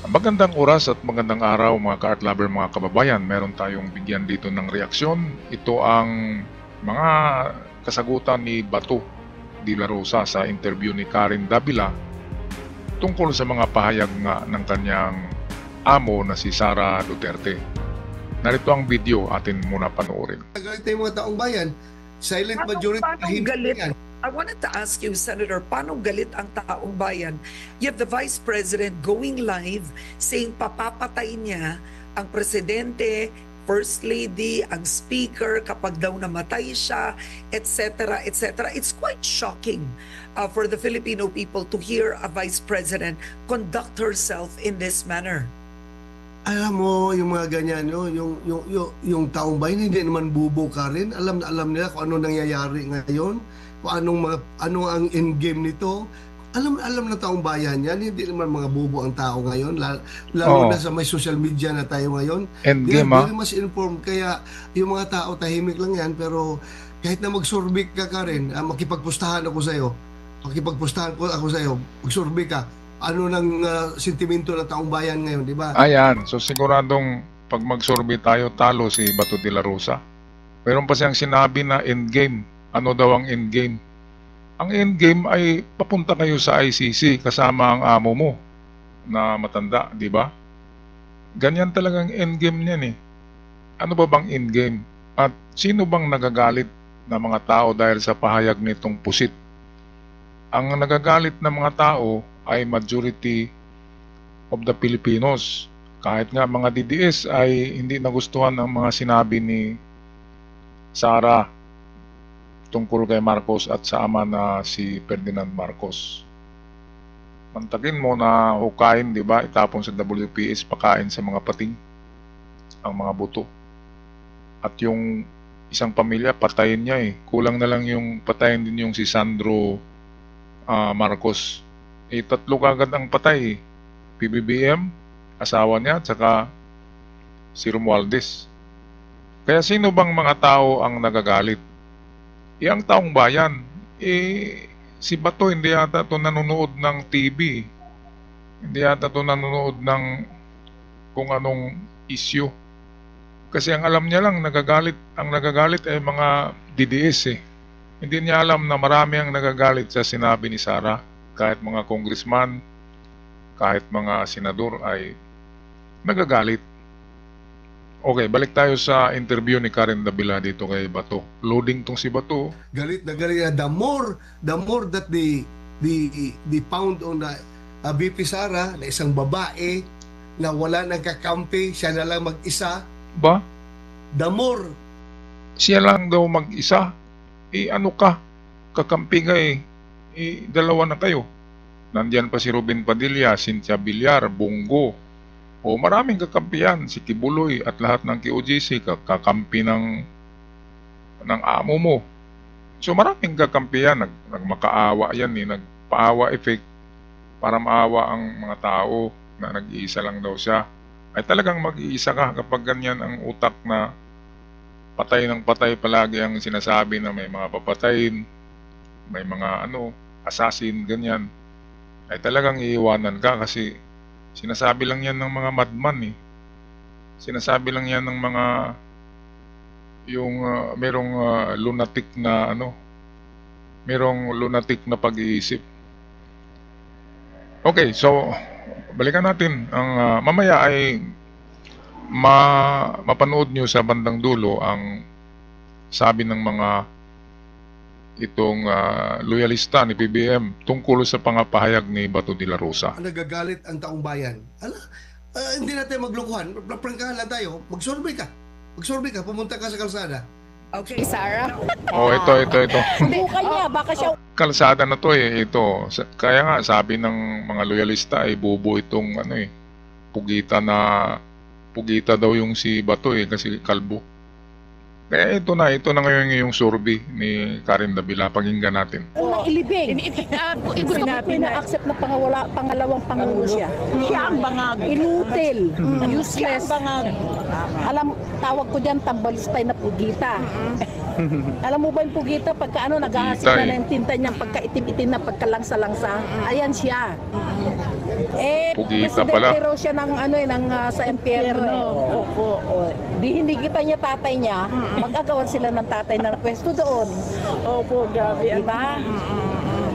Magandang oras at magandang araw mga ka-art lover, mga kababayan. Meron tayong bigyan dito ng reaksyon. Ito ang mga kasagutan ni Bato de la Rosa sa interview ni Karen Davila tungkol sa mga pahayag nga ng kanyang amo na si Sara Duterte. Narito ang video, atin muna panoorin. Galit yung mga taong bayan. Silent majority. Paano galit? I wanted to ask you, Senator, paano galit ang taong bayan? You have the Vice President going live saying papapatay niya ang Presidente, First Lady, ang Speaker kapag daw namatay siya, etc., etc. It's quite shocking for the Filipino people to hear a Vice President conduct herself in this manner. Alam mo, yung mga ganyan, no? yung taong bayan, hindi naman bubo ka rin. Alam na alam nila kung ano nangyayari ngayon, kung ano ang endgame nito. Alam na taong bayan yan, hindi naman mga bubo ang tao ngayon, lalo na sa may social media na tayo ngayon. Endgame, very much informed, kaya yung mga tao tahimik lang yan, pero kahit na magsurbik ka rin, makipagpustahan ako sa'yo, magsurbik ka, ano ng sentimento ng taong bayan ngayon, di ba? Ayan, so siguradong pag magsorbe tayo, talo si Bato de la Rosa. Meron pa siyang sinabi na endgame. Ano daw ang endgame? Ang endgame ay papunta kayo sa ICC kasama ang amo mo na matanda, di ba? Ganyan talagang endgame niyan eh. Ano ba bang endgame? At sino bang nagagalit na mga tao dahil sa pahayag nitong pusit? Ang nagagalit na mga tao ay majority of the Filipinos. Kahit nga mga DDS ay hindi nagustuhan ang mga sinabi ni Sara tungkol kay Marcos at sa ama na si Ferdinand Marcos. Mantakin mo na hukain, di ba? Itapon sa WPS, pakain sa mga pating ang mga buto. At yung isang pamilya, patayin niya eh. Kulang na lang yung patayin din yung si Sandro Marcos. Tatlo kagad ang patay. PBBM, asawa niya, at saka si Romualdez. Kaya sino bang mga tao ang nagagalit? Ang taong bayan. Si Bato hindi yata ito nanonood ng TV. Hindi yata ito nanonood ng kung anong issue. Kasi ang alam niya lang, ang nagagalit ay mga DDS eh. Hindi niya alam na marami ang nagagalit sa sinabi ni Sara. Kahit mga congressman, kahit mga senador ay nagagalit. Okay, balik tayo sa interview ni Karen Davila dito kay Bato. Loading tong si Bato. Galit na galit. The more that they found on the VP Sara na isang babae na wala nang kakampi, siya na lang mag-isa. Ba? The more. Siya lang daw mag-isa. Ano ka? Kakampi ka dalawa na kayo. Nandiyan pa si Robin Padilla, Cynthia Villar, Bongo. O maraming kakampiyan, si Kibuloy at lahat ng KOJC, kakampi ng amo mo. So maraming kakampiyan, nagmakaawa yan nagpaawa effect para maawa ang mga tao na nag-iisa lang daw siya. Ay talagang mag-iisa ka kapag ganyan ang utak na patay ng patay palagi ang sinasabi na may mga papatayin, may mga assassin, ganyan, ay talagang iiwanan ka kasi sinasabi lang yan ng mga madman eh. Sinasabi lang yan ng mga merong lunatic na merong lunatic na pag-iisip. Okay, so balikan natin ang mamaya ay mapanood nyo sa bandang dulo ang sabi ng mga itong loyalista ni PBM tungkol sa pangapahayag ni Bato de la Rosa. Nagagalit ang taong bayan. Hindi natin maglokohan. Prangkahan lang tayo. Magsurvey ka. Pumunta ka sa kalsada. Okay, Sara. Ito. Bukan niya, baka siya... Kalsada na to ito. Kaya nga sabi ng mga loyalista ay bobo itong pugita daw yung si Bato kasi kalbo. Kaya ito na ngayon yung survey ni Karen Davila. Pakinggan natin. Unang ilibing. Gusto ko pina-accept na pangalawang pangulo siya. Siya ang bangag. Inutil. Useless. Alam, tawag ko dyan, tambalistay na pugita. Alam mo ba yung pugita? Pagka nag-aasik na ng tinta niya, pagka itim-itim na, pagkalangsa-langsa. Ayan siya. Pugita pala. presidente raw siya ng ano ng sa impyerno. Opo. Hindi kita niya tatay niya, magagawan sila ng tatay na pwesto doon. Opo, gabi. Diba?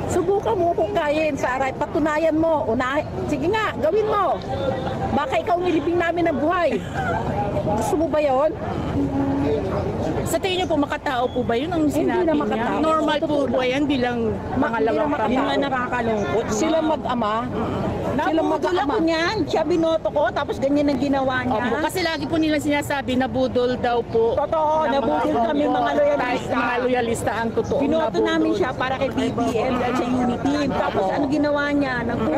Subukan mo kung kayain sa aray, patunayan mo. Sige nga, gawin mo. Baka ikaw nilibing namin ng buhay. Gusto mo ba yun? Sa tingin niyo po, makatao po ba yun ang sinabi na niya? makatao. Normal po ba yan bilang pangalawang makatao. Yun nga nakakalungkot. Sila mag-ama. Nabudol ako niyan. Siya binoto ko, tapos ganyan ang ginawa niya. Opo, kasi lagi po nilang sinasabi na budol daw po. Totoo, nabudol kami mga loyalista. Mga loyalista ang totoo. Binoto namin siya para kay BBM dahil sa unity team. Tapos ano ginawa niya?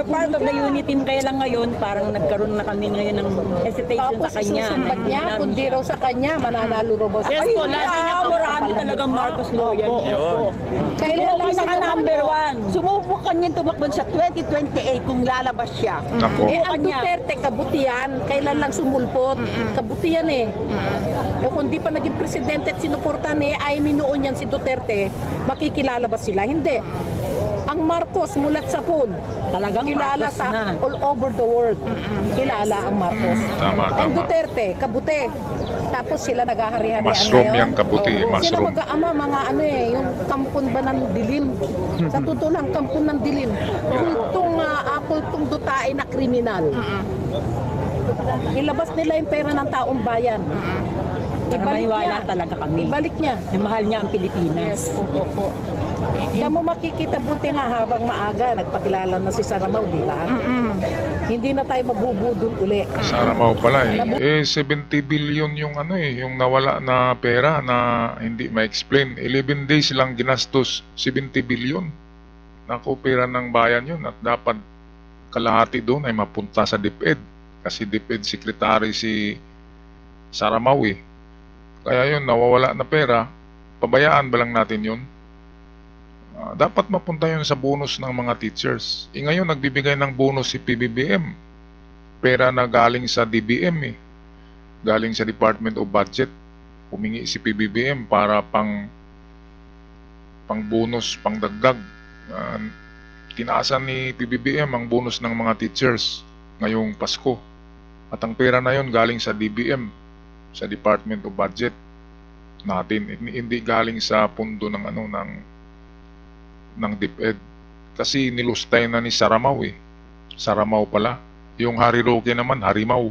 Part of the unity team, kaya lang ngayon, parang nagkaroon na kami ngayon ng hesitation Tapos sa kanya. isusumbat niya, kundi raw sa kanya, mananalo raw ba siya? Yes po, lagi niya po. Marami talagang Marcos loyal. Kailan lang Pinaka siya number 1. Sumubukan niya tumakbo sa 2028 kung lalabas siya. Nako. Ang Duterte, kabutihan, kailan lang sumulpot. Kabutihan kung di pa naging presidente at sinuportan ay minuon yan si Duterte, makikilala ba sila? Hindi. Ang Marcos mulat sa pool, talagang kilala Marcos sa na. all over the world. Kilala ang Marcos. Tama, Ang tama. Duterte, kabute. Tapos sila naghahari-harian Mushroom ngayon. yan, kabuti, Sila mushroom. mag-aama, mga yung kampon ba ng dilim. Sa totoo lang, kampon ng dilim. Kultong dutae na kriminal. Ilabas nila yung pera ng taong bayan. Maniwala talaga kami. Ibalik niya. Mahal niya ang Pilipinas. Opo. Diyan mo makikita, buti nga habang maaga, nagpakilala na si Saramaw, di ba? Hindi na tayo magbubudol uli. Saramaw pala eh. 70 billion yung yung nawala na pera na hindi ma-explain. 11 days lang ginastos, 70 billion. Naku, pera ng bayan yun at dapat kalahati doon ay mapunta sa DepEd. Kasi DepEd Secretary si Saramaw eh. Kaya yun, nawawala na pera, pabayaan ba lang natin yun? Dapat mapunta yun sa bonus ng mga teachers. Ngayon, nagbibigay ng bonus si PBBM. Pera na galing sa DBM galing sa Department of Budget. Humingi si PBBM para pang bonus, pang dagdag. Tinaasan ni PBBM ang bonus ng mga teachers ngayong Pasko. At ang pera na yun galing sa DBM, sa Department of Budget natin. Hindi galing sa pundo ng ng DepEd. Kasi nilustay na ni Saramaw Saramaw pala. Yung Harry Roque naman, Harimaw.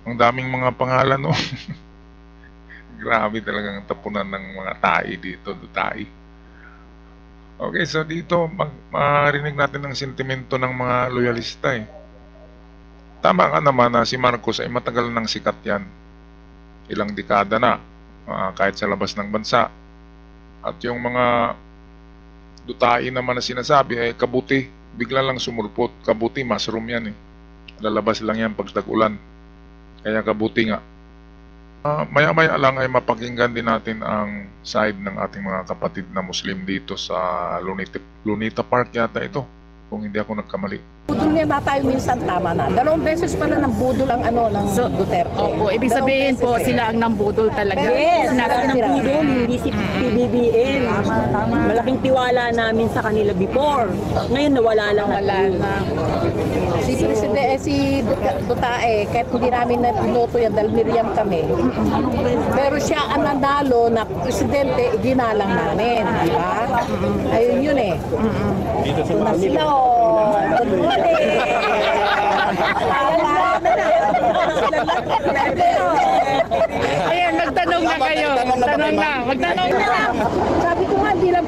Ang daming mga pangalan Grabe talagang tapunan ng mga tae dito, dutae. Okay, so dito marinig natin ang sentimento ng mga loyalista Tama ka naman na si Marcos ay matagal nang sikat yan. Ilang dekada na, kahit sa labas ng bansa. At yung mga dutae naman na sinasabi ay kabuti, bigla lang sumulpot. Kabuti, mushroom yan Lalabas lang yan pag tag-ulan. Kaya kabuti nga. Maya-maya lang ay mapakinggan din natin ang side ng ating mga kapatid na Muslim dito sa Lunita Park yata ito, kung hindi ako nagkamali. Budol niya ba tayo minsan, tama na. 2 beses pala ng budol ang ng Duterte. Opo, ibig sabihin po sila ang nambudol talaga. Yes, nasa ng pudol, hindi si PBBM. Malaking tiwala namin sa kanila before. Ngayon nawala lang. Si Presidente, si Dutae, kahit hindi namin na pinoto yan dahil Miriam kami. Pero siya ang nanalo na presidente, ginalang namin, di ba? Ayun yun Ito na sila Good morning! Ayan, magtanong na kayo. Magtanong na. Sabi ko nga, hindi lang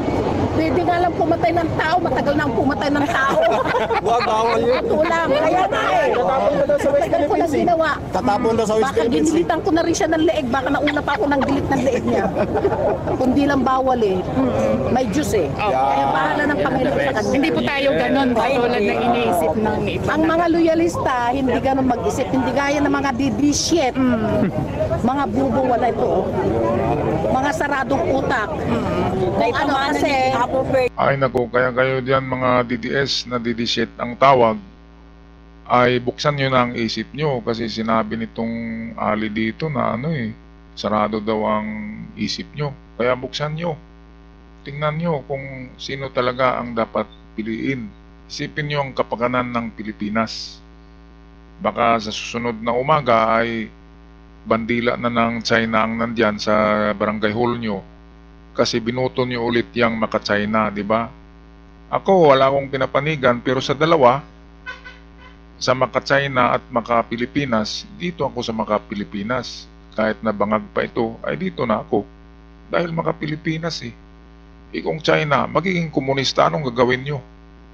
pwede nga lang pumatay ng tao, matagal nang pumatay ng tao. Wag, bawal yun. Ito lang, kaya nga Tatapon ko daw sa West Tagal ko na Philippines ginawa. Tatapon daw sa West Baka Philippines ginilitan ko na rin siya ng leeg, baka nauna pa ako ng gilit ng leeg niya. Kundi lang bawal May Diyos Kaya bahala ng Panginoon sa kanya. Hindi po tayo ganon katulad ng iniisip ng iba. Ang mga loyalista, hindi ganun mag-isip. Hindi gaya ng mga didishit. Mga bubo, wala ito. Mga saradong utak. Kung kasi... Ay nako, kaya kayo diyan mga DDS na DDS ang tawag, ay buksan nyo na ang isip nyo kasi sinabi nitong Ali dito na sarado daw ang isip nyo. Kaya buksan nyo. Tingnan nyo kung sino talaga ang dapat piliin. isipin nyo ang kapakanan ng Pilipinas. Baka sa susunod na umaga ay bandila na ng China ang nandyan sa barangay hall nyo kasi binuto nyo ulit yung maka-China, di ba? Ako, wala akong pinapanigan, pero sa dalawa, sa maka-China at maka-Pilipinas, dito ako sa maka-Pilipinas. Kahit na bangag pa ito, ay dito na ako. Dahil maka-Pilipinas eh. Kung China, magiging komunista, anong gagawin nyo?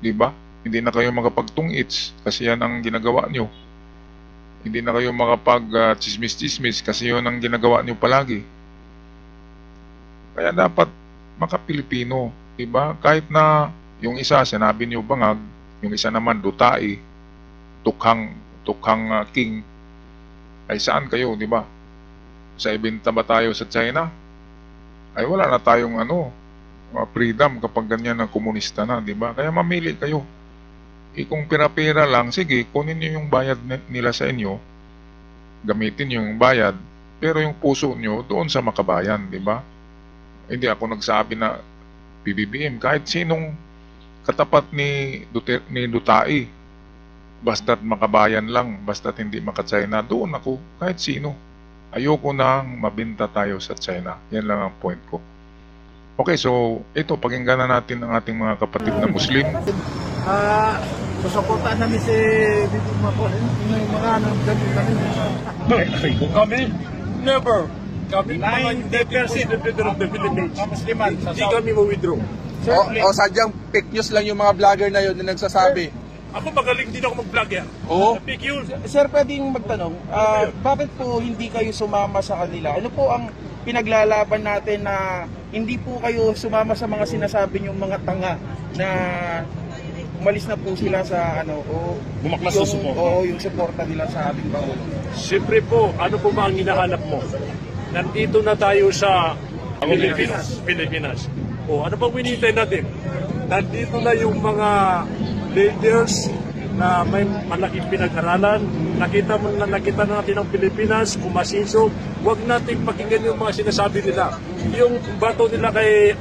Di ba? Hindi na kayo makapagtungits kasi yan ang ginagawa nyo. Hindi na kayo makapag-chismis-chismis kasi yun ang ginagawa nyo palagi. Kaya dapat maka-Pilipino. Di ba? Kahit na yung isa, sinabi nyo bangag, yung isa naman dutai, tukhang king, ay saan kayo, di ba? Sa ibenta ba tayo sa China? Ay wala na tayong freedom kapag ganyan na komunista na, di ba? Kaya mamili kayo. Kung pira-pira lang, sige, kunin niyo yung bayad nila sa inyo, gamitin niyo yung bayad, pero yung puso niyo doon sa makabayan, di ba? Hindi ako nagsabi na PBBM, kahit sinong katapat ni Dutai, basta't makabayan lang, basta't hindi maka-China, doon ako, kahit sino. Ayoko nang mabinta tayo sa China. Yan lang ang point ko. Okay, so ito, pakinggan na natin ang ating mga kapatid na Muslim. Susuportahan namin si Bibi Marcos. Yung mga ganun namin. Kami? Never. Kami 90% of the Philippines. Hindi kami ma-withdraw. O sadyang fake news lang yung mga vlogger na yun na nagsasabi. Ako magaling din ako mag-vlog yan. Oo. Fake news. Sir, pwedeng magtanong, bakit po hindi kayo sumama sa kanila? Ano po ang pinaglalaban natin na hindi po kayo sumama sa mga sinasabi niyong mga tanga na umalis na po sila sa Bumaklas sa suporta. Oo, yung suporta nila sa ating Pangulo. Siyempre po, ano po ba ang hinahanap mo? Nandito na tayo sa Pilipinas. O, ano pang winintay natin? Nandito na yung mga leaders na may malaking pinag-aralan. Nakita natin ang Pilipinas, kumasinso. Huwag natin pakinggan yung mga sinasabi nila. Yung bato nila kay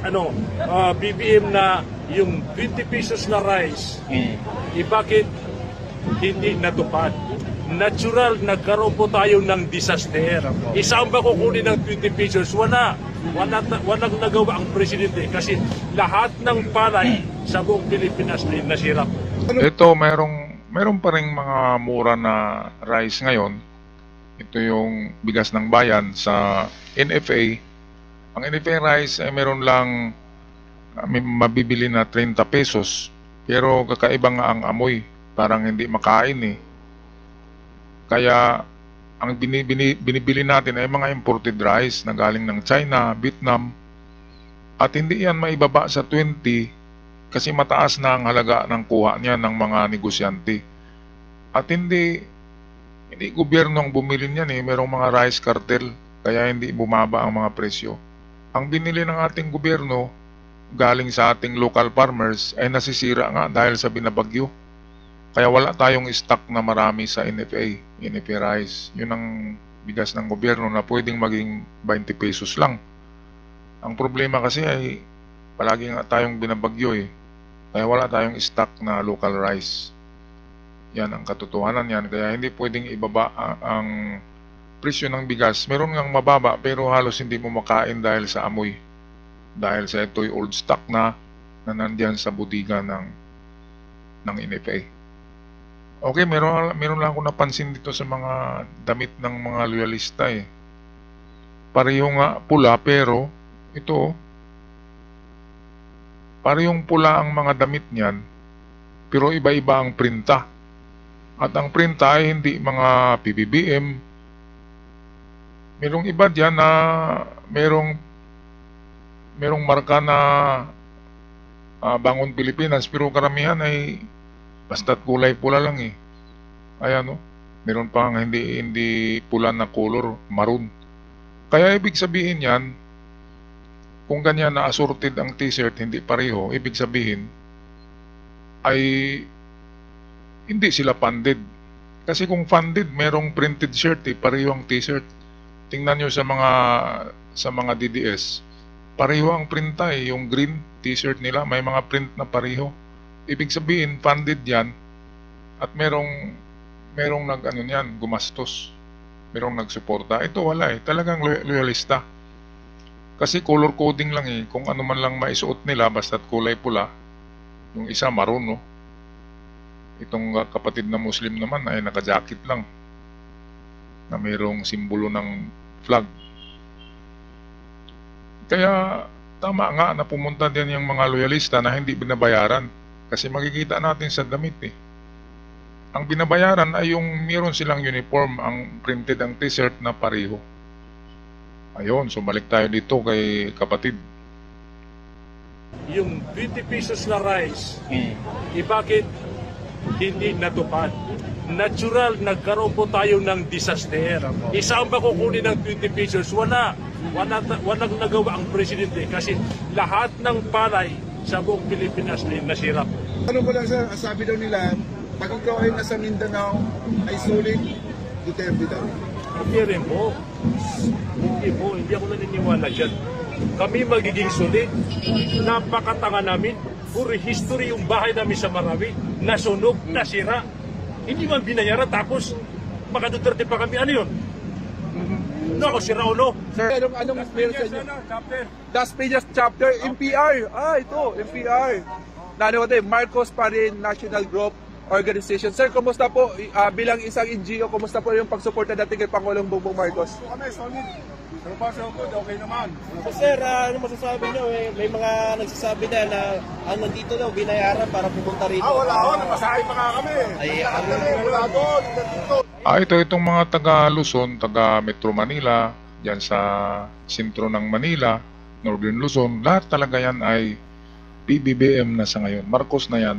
BBM na yung 20 pesos na rice, bakit hindi natupad? Natural, nagkaroon po tayo ng disaster. Isang ba kukunin ng 20 pesos? Walang nagawa ang presidente kasi lahat ng palay sa buong Pilipinas ay nasira. Ito, mayroon pa ring mga mura na rice ngayon. Ito yung bigas ng bayan sa NFA. Ang NFA rice ay meron lang mabibili na 30 pesos. Pero kakaiba nga ang amoy. Parang hindi makain eh. Kaya ang binibili natin ay mga imported rice na galing ng China, Vietnam. At hindi yan maibaba sa 20 kasi mataas na ang halaga ng kuha niya ng mga negosyante. At hindi gobyerno ang bumili niyan eh. Merong mga rice cartel kaya hindi bumaba ang mga presyo. Ang binili ng ating gobyerno galing sa ating local farmers ay nasisira nga dahil sa binabagyo. Kaya wala tayong stock na marami sa NFA rice. Yun ang bigas ng gobyerno na pwedeng maging 20 pesos lang. Ang problema kasi ay palagi nga tayong binabagyo eh. Kaya wala tayong stock na local rice. Yan ang katotohanan yan. Kaya hindi pwedeng ibaba ang presyo ng bigas. Meron ngang mababa pero halos hindi mo makain dahil sa amoy. Dahil sa ito'y old stock na nandyan sa budiga ng NFA. Okay, meron lang ako napansin dito sa mga damit ng mga loyalista eh. Pareho nga pula pero ito parehong pula ang mga damit niyan pero iba-iba ang printa. At ang printa ay hindi mga PBBM. Merong iba diyan na merong marka na Bangon Pilipinas pero karamihan ay basta't kulay pula lang eh. Ayan o. Meron pang hindi pula na color, maroon. Kaya ibig sabihin yan, kung ganyan na assorted ang t-shirt, hindi pareho, ibig sabihin ay hindi sila funded. Kasi kung funded, merong printed shirt eh, pareho ang t-shirt. Tingnan nyo sa mga DDS, pareho ang printa eh, yung green t-shirt nila, may mga print na pareho. ibig sabihin funded yan at merong nag-ano niyan, gumastos. Merong nagsuporta. Ito wala eh. Talagang loyalista. Kasi color coding lang eh. Kung ano man lang maisuot nila, basta't kulay pula. Yung isa maroon, no? Itong kapatid na Muslim naman ay naka-jacket lang. Na mayroong simbolo ng flag. Kaya tama nga na pumunta din yung mga loyalista na hindi binabayaran. Kasi makikita natin sa damit eh. Ang binabayaran ay yung meron silang uniform, ang printed ang t-shirt na pareho. Ayun, so balik tayo dito kay kapatid. Yung 20 pesos na rice, bakit hindi natupad? Natural, nagkaroon po tayo ng disaster. Isang ba kukunin ng 20 pesos? Walang nagawa ang presidente kasi lahat ng palay sa buong Pilipinas nasira. Ano ko lang sir, sabi daw nila, pag ikaw ay nasa Mindanao ay sulit, Duterte daw. Hindi rin po. Hindi ako naniniwala dyan. Kami magiging sulit. Napakatanga namin. Puro history yung bahay namin sa Marawi. Nasunog, nasira. Hindi man binayaran tapos maka Duterte pa kami. Ano yun? No, sira o no? Sir, anong meron sa inyo? Las Piñas chapter, NPR. Ito, NPR. Marcos pa rin National Group Organization. Sir, kumusta po bilang isang NGO, kumusta po yung pagsuporta natin kay Pangulong Bongbong Marcos? Kami, solid. Pero pa sa good, okay naman. So, sir, ano masasabi nyo? May mga nagsasabi na nandito daw, binayaran para pumunta rito. Wala ako, napasahay pa nga kami. Wala doon, nandito. Itong mga taga Luzon, taga Metro Manila, dyan sa sentro ng Manila, Northern Luzon, lahat talaga yan ay PBBM na sa ngayon. Marcos na yan.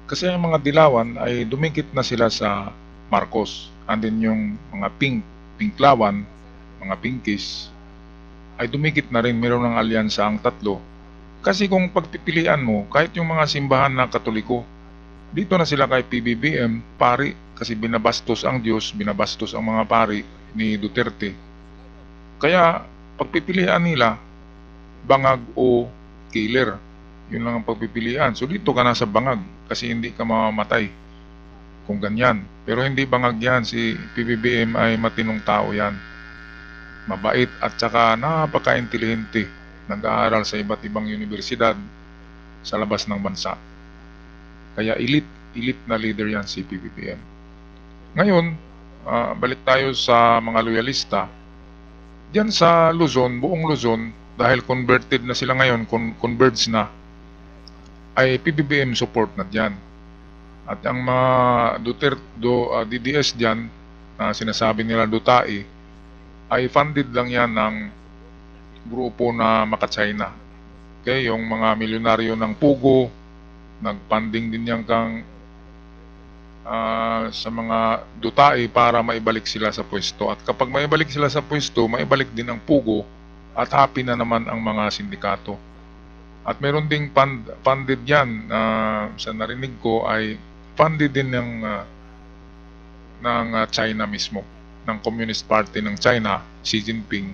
Kasi yung mga dilawan ay dumikit na sila sa Marcos. And then yung mga pinklawan, mga pinkies, ay dumikit na rin. Meron ng alyansa ang tatlo. Kasi kung pagpipilian mo, kahit yung mga simbahan na Katoliko, dito na sila kay PBBM, pari, kasi binabastos ang Diyos, binabastos ang mga pari ni Duterte. Kaya pagpipilian nila, bangag o killer. Yun lang ang pagpipilian. So dito ka na sa bangag kasi hindi ka mamamatay kung ganyan. Pero hindi bangag yan. Si PBBM ay matinong tao yan. Mabait at saka napaka-intelihente. Nag-aaral sa iba't ibang universidad sa labas ng bansa. Kaya elite na leader yan si PBBM. Ngayon, balik tayo sa mga loyalista. Diyan sa Luzon, buong Luzon, dahil converted na sila ngayon, converged na, ay PBBM support na dyan. At ang mga DDS dyan, na sinasabi nila Dutai, ay funded lang yan ng grupo na maka-China. Okay, yung mga milyonaryo ng Pugo, nag-funding din yan sa mga Dutai para maibalik sila sa pwesto. At kapag maibalik sila sa pwesto, maibalik din ang Pugo at happy na naman ang mga sindikato. At meron ding funded yan, sa narinig ko ay funded din ng China mismo, ng Communist Party ng China, Xi Jinping.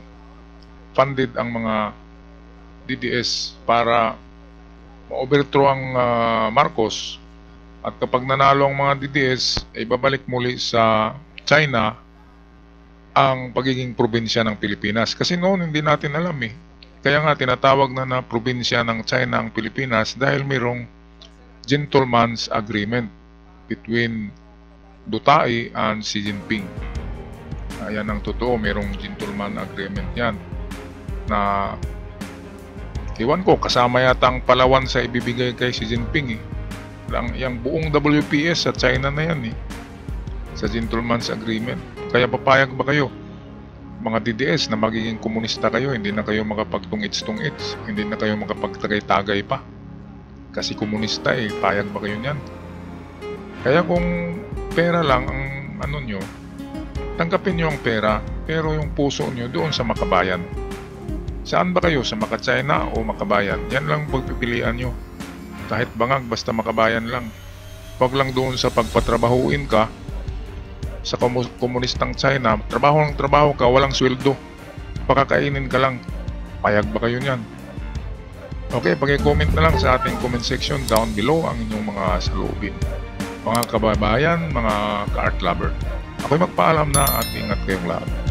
Funded ang mga DDS para ma-overthrow ang Marcos. At kapag nanalo ang mga DDS, ay babalik muli sa China ang pagiging probinsya ng Pilipinas. Kasi noon hindi natin alam eh. Kaya nga tinatawag na probinsya ng China ang Pilipinas dahil mayroong gentleman's agreement between Dutai and Xi Jinping. Ayan ang totoo, mayroong gentleman agreement yan. Na iwan ko, kasama yata ang Palawan sa ibibigay kay Xi Jinping eh. Yung buong WPS sa China na yan eh. Sa gentleman's agreement. Kaya papayag ba kayo? Mga DDS na magiging komunista kayo, hindi na kayo makapagtungits-tungits, hindi na kayo makapagtagay-tagay pa. Kasi komunista eh, payag ba kayo niyan? Kaya kung pera lang ang ano nyo, tanggapin nyo ang pera, pero yung puso nyo doon sa makabayan. Saan ba kayo? Sa maka-China o makabayan? Yan lang pagpipilian nyo. Kahit bangag, basta makabayan lang. Huwag lang doon sa pagpatrabahuin ka sa komunistang China, trabaho ng trabaho ka, walang sweldo, pakakainin ka lang. Payag ba kayo niyan? Okay, pag-comment na lang sa ating comment section down below ang inyong mga saloobin. Mga kababayan, mga ka-art lover. Ako'y magpaalam na at ingat kayong lahat.